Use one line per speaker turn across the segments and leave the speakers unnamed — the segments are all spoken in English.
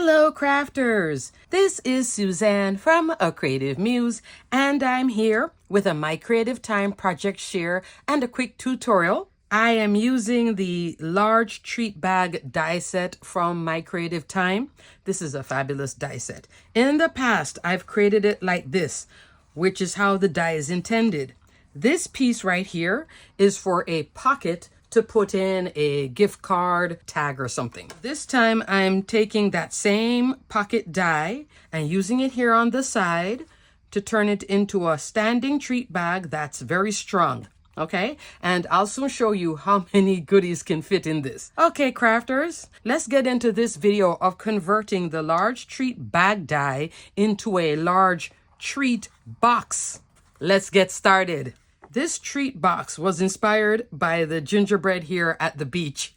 Hello crafters! This is Suzanne from A Creative Muse, and I'm here with a My Creative Time project share and a quick tutorial. I am using the large treat bag die set from My Creative Time. This is a fabulous die set. In the past, I've created it like this, which is how the die is intended. This piece right here is for a pocket to put in a gift card, tag, or something. This time I'm taking that same pocket die and using it here on the side to turn it into a standing treat bag that's very strong. Okay, and I'll soon show you how many goodies can fit in this. Okay, crafters, let's get into this video of converting the large treat bag die into a large treat box. Let's get started. This treat box was inspired by the gingerbread here at the beach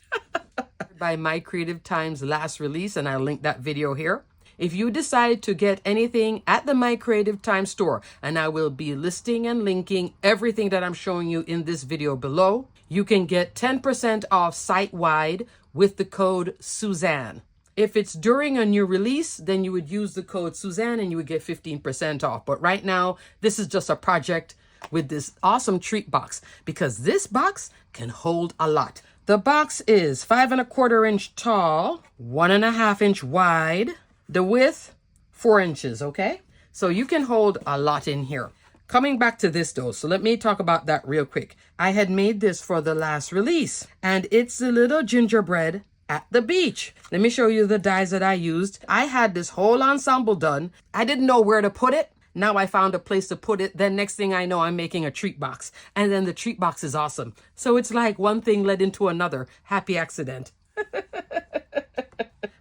by My Creative Time's last release, and I'll link that video here. If you decide to get anything at the My Creative Time store, and I will be listing and linking everything that I'm showing you in this video below, you can get 10% off site-wide with the code Suzanne. If it's during a new release, then you would use the code Suzanne and you would get 15% off. But right now, this is just a project with this awesome treat box because this box can hold a lot. The box is 5 1/4 inch tall, 1.5 inch wide, the width 4 inches. Okay, so you can hold a lot in here. Coming back to this though, so let me talk about that real quick. I had made this for the last release and it's a little gingerbread at the beach. Let me show you the dies that I used. I had this whole ensemble done. I didn't know where to put it. Now I found a place to put it. Then next thing I know, I'm making a treat box. And then the treat box is awesome. So it's like one thing led into another. Happy accident.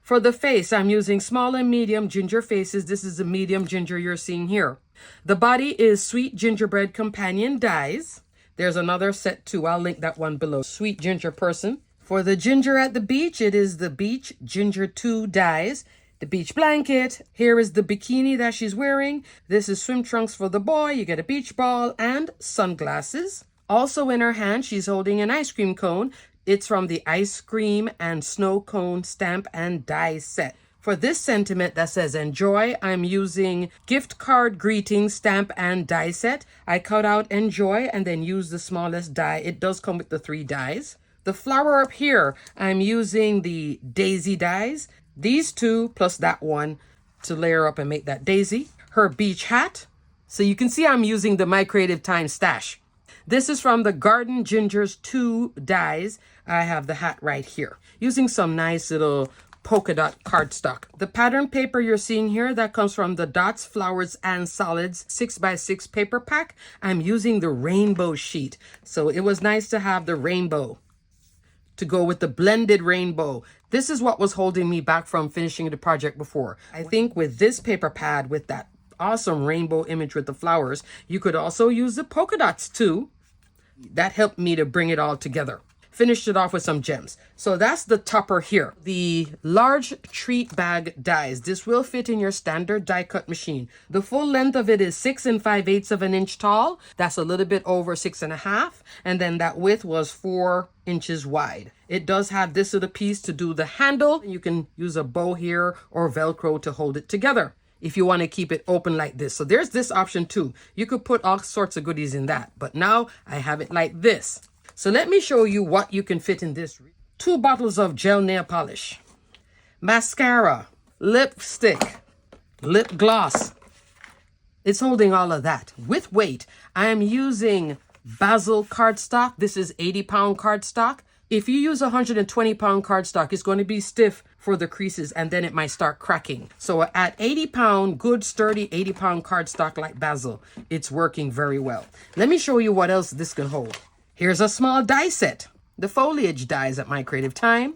For the face, I'm using small and medium ginger faces. This is the medium ginger you're seeing here. The body is Sweet Gingerbread Companion dies. There's another set too. I'll link that one below. Sweet Ginger Person. For the ginger at the beach, it is the Beach Ginger 2 dies. The beach blanket. Here is the bikini that she's wearing. This is swim trunks for the boy. You get a beach ball and sunglasses. Also in her hand, she's holding an ice cream cone. It's from the ice cream and snow cone stamp and die set. For this sentiment that says enjoy, I'm using gift card greeting stamp and die set. I cut out enjoy and then use the smallest die. It does come with the 3 dies. The flower up here, I'm using the daisy dies. These 2 plus that one to layer up and make that daisy. Her beach hat. So you can see I'm using the My Creative Time stash. This is from the Garden Gingers 2 dies. I have the hat right here. Using some nice little polka dot cardstock. The pattern paper you're seeing here, that comes from the Dots, Flowers, and Solids 6x6 paper pack. I'm using the rainbow sheet. So it was nice to have the rainbow to go with the blended rainbow. This is what was holding me back from finishing the project before. I think with this paper pad, with that awesome rainbow image with the flowers, you could also use the polka dots too. That helped me to bring it all together. Finished it off with some gems. So that's the topper here. The large treat bag dies. This will fit in your standard die cut machine. The full length of it is 6 5/8 of an inch tall. That's a little bit over 6.5. And then that width was 4 inches wide. It does have this little piece to do the handle. You can use a bow here or Velcro to hold it together if you want to keep it open like this. So there's this option too. You could put all sorts of goodies in that. But now I have it like this. So let me show you what you can fit in this. 2 bottles of gel nail polish, mascara, lipstick, lip gloss. It's holding all of that. With weight, I am using Basil cardstock. This is 80-pound cardstock. If you use 120-pound cardstock, it's going to be stiff for the creases and then it might start cracking. So at 80-pound, good sturdy 80-pound cardstock like Basil, it's working very well. Let me show you what else this can hold. Here's a small die set. The foliage dies at My Creative Time.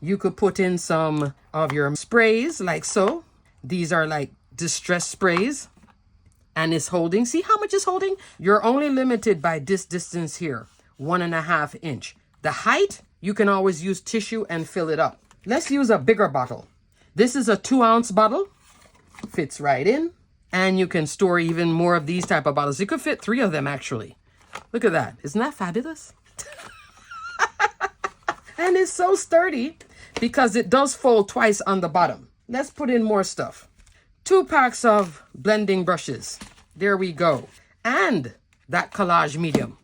You could put in some of your sprays like so. These are like distress sprays. And it's holding. See how much it's holding? You're only limited by this distance here, 1.5 inch. The height, you can always use tissue and fill it up. Let's use a bigger bottle. This is a 2-ounce bottle. Fits right in. And you can store even more of these type of bottles. You could fit 3 of them actually. Look at that. Isn't that fabulous? And it's so sturdy because it does fold twice on the bottom. let's put in more stuff. 2 packs of blending brushes. There we go. And that collage medium.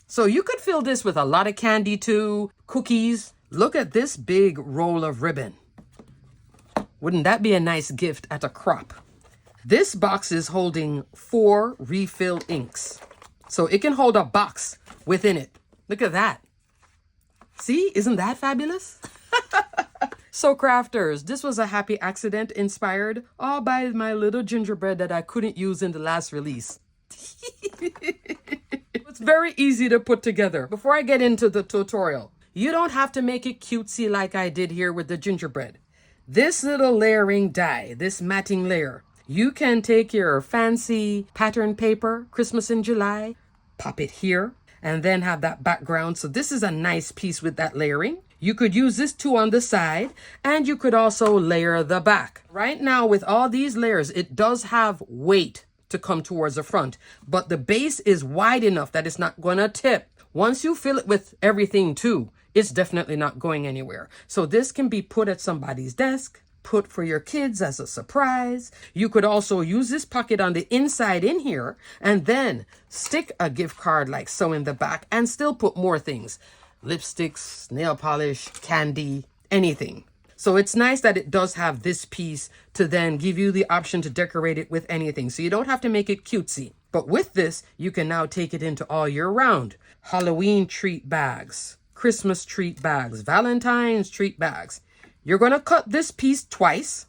So you could fill this with a lot of candy too, cookies. Look at this big roll of ribbon. Wouldn't that be a nice gift at a crop? This box is holding 4 refill inks. So it can hold a box within it. Look at that. See, isn't that fabulous? So crafters, this was a happy accident inspired all by my little gingerbread that I couldn't use in the last release. It's very easy to put together. Before I get into the tutorial, you don't have to make it cutesy like I did here with the gingerbread. This little layering die, this matting layer, you can take your fancy pattern paper, Christmas in July, pop it here, and then have that background. So this is a nice piece with that layering. You could use this too on the side, and you could also layer the back. Right now with all these layers, it does have weight to come towards the front, but the base is wide enough that it's not going to tip. Once you fill it with everything too, it's definitely not going anywhere. So this can be put at somebody's desk, put for your kids as a surprise. You could also use this pocket on the inside in here and then stick a gift card like so in the back and still put more things. Lipsticks, nail polish, candy, anything. So it's nice that it does have this piece to then give you the option to decorate it with anything. So you don't have to make it cutesy. But with this, you can now take it into all year round. Halloween treat bags, Christmas treat bags, Valentine's treat bags. You're going to cut this piece twice.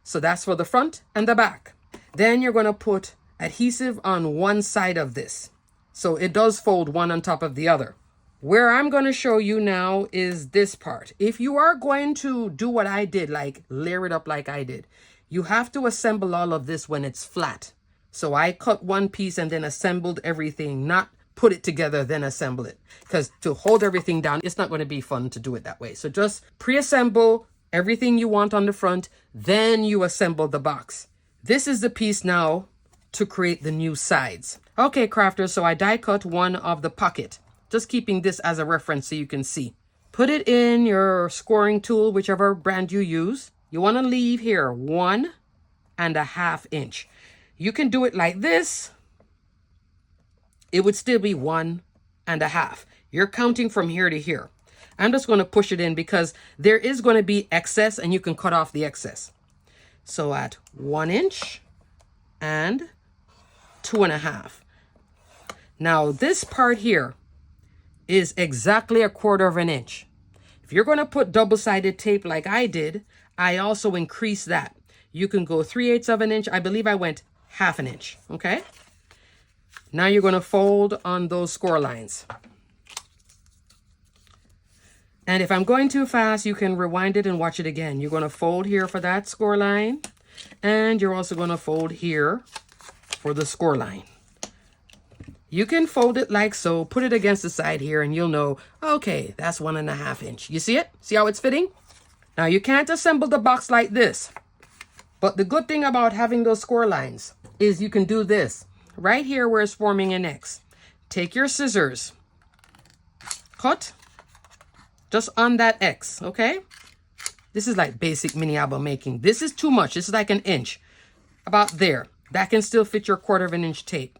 So that's for the front and the back. Then you're going to put adhesive on one side of this. So it does fold one on top of the other. Where I'm going to show you now is this part. If you are going to do what I did, like layer it up like I did, you have to assemble all of this when it's flat. So I cut one piece and then assembled everything, not put it together, then assemble it. Because to hold everything down, it's not going to be fun to do it that way. So just pre-assemble everything you want on the front, then you assemble the box. This is the piece now to create the new sides. Okay, crafters, so I die cut one of the pocket. Just keeping this as a reference so you can see. Put it in your scoring tool, whichever brand you use. You want to leave here 1.5 inch. You can do it like this. It would still be 1.5. You're counting from here to here. I'm just going to push it in because there is going to be excess and you can cut off the excess. So at 1 inch and 2.5. Now this part here is exactly 1/4 inch. If you're going to put double-sided tape like I did, I also increase that. You can go 3/8 inch. I believe I went 1/2 inch. Okay. Now you're going to fold on those score lines. And if I'm going too fast, you can rewind it and watch it again. You're going to fold here for that score line. And you're also going to fold here for the score line. You can fold it like so, put it against the side here, and you'll know, okay, that's 1.5 inch. You see it? See how it's fitting? Now you can't assemble the box like this. But the good thing about having those score lines is you can do this. Right here where it's forming an X. Take your scissors. Cut. Just on that X, okay? This is like basic mini album making. This is too much. This is like 1 inch. About there. That can still fit your 1/4 inch tape.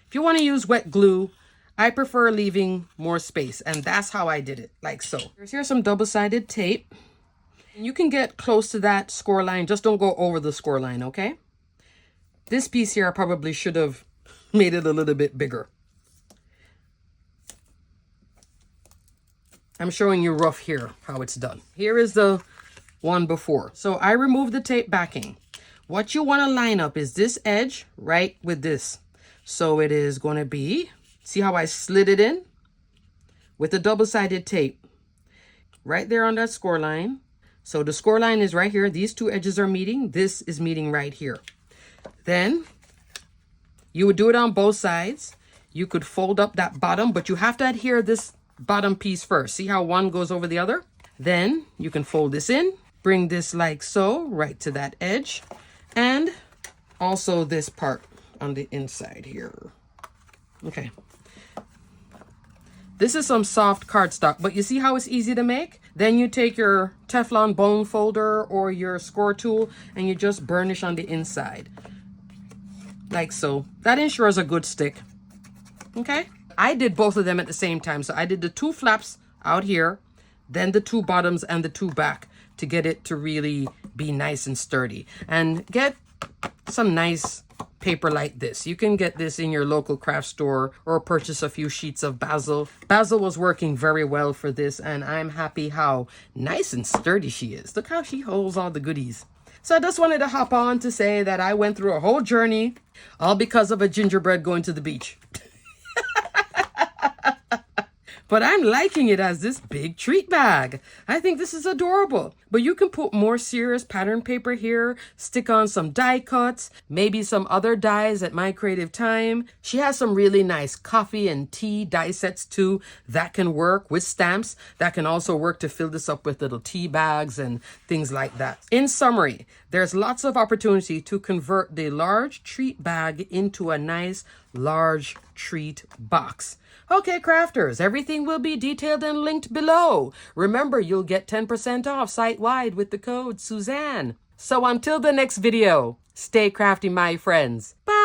If you want to use wet glue, I prefer leaving more space. And that's how I did it, like so. Here's some double-sided tape. You can get close to that score line. Just don't go over the score line, okay? This piece here, I probably should have made it a little bit bigger. I'm showing you rough here how it's done. Here is the one before. So I removed the tape backing. What you want to line up is this edge right with this. So it is going to be, see how I slid it in? With the double-sided tape. Right there on that score line. So the score line is right here. These two edges are meeting. This is meeting right here. Then you would do it on both sides. You could fold up that bottom, but you have to adhere this bottom piece first. See how one goes over the other? Then you can fold this in. Bring this like so, right to that edge. And also this part on the inside here. Okay. This is some soft cardstock, but you see how it's easy to make? Then you take your Teflon bone folder or your score tool and you just burnish on the inside. Like so. That ensures a good stick. Okay? I did both of them at the same time. So I did the 2 flaps out here, then the 2 bottoms and the 2 back to get it to really be nice and sturdy. And get some nice paper like this. You can get this in your local craft store or purchase a few sheets of basil. Basil was working very well for this, and I'm happy how nice and sturdy she is. Look how she holds all the goodies. So I just wanted to hop on to say that I went through a whole journey all because of a gingerbread going to the beach. But I'm liking it as this big treat bag. I think this is adorable. But you can put more serious pattern paper here, stick on some die cuts, maybe some other dies at mycreativetime. She has some really nice coffee and tea die sets too that can work with stamps. That can also work to fill this up with little tea bags and things like that. In summary, there's lots of opportunity to convert the large treat bag into a nice large treat box. Okay, crafters, everything will be detailed and linked below. Remember, you'll get 10% off site-wide with the code Suzanne. So until the next video, stay crafty, my friends. Bye!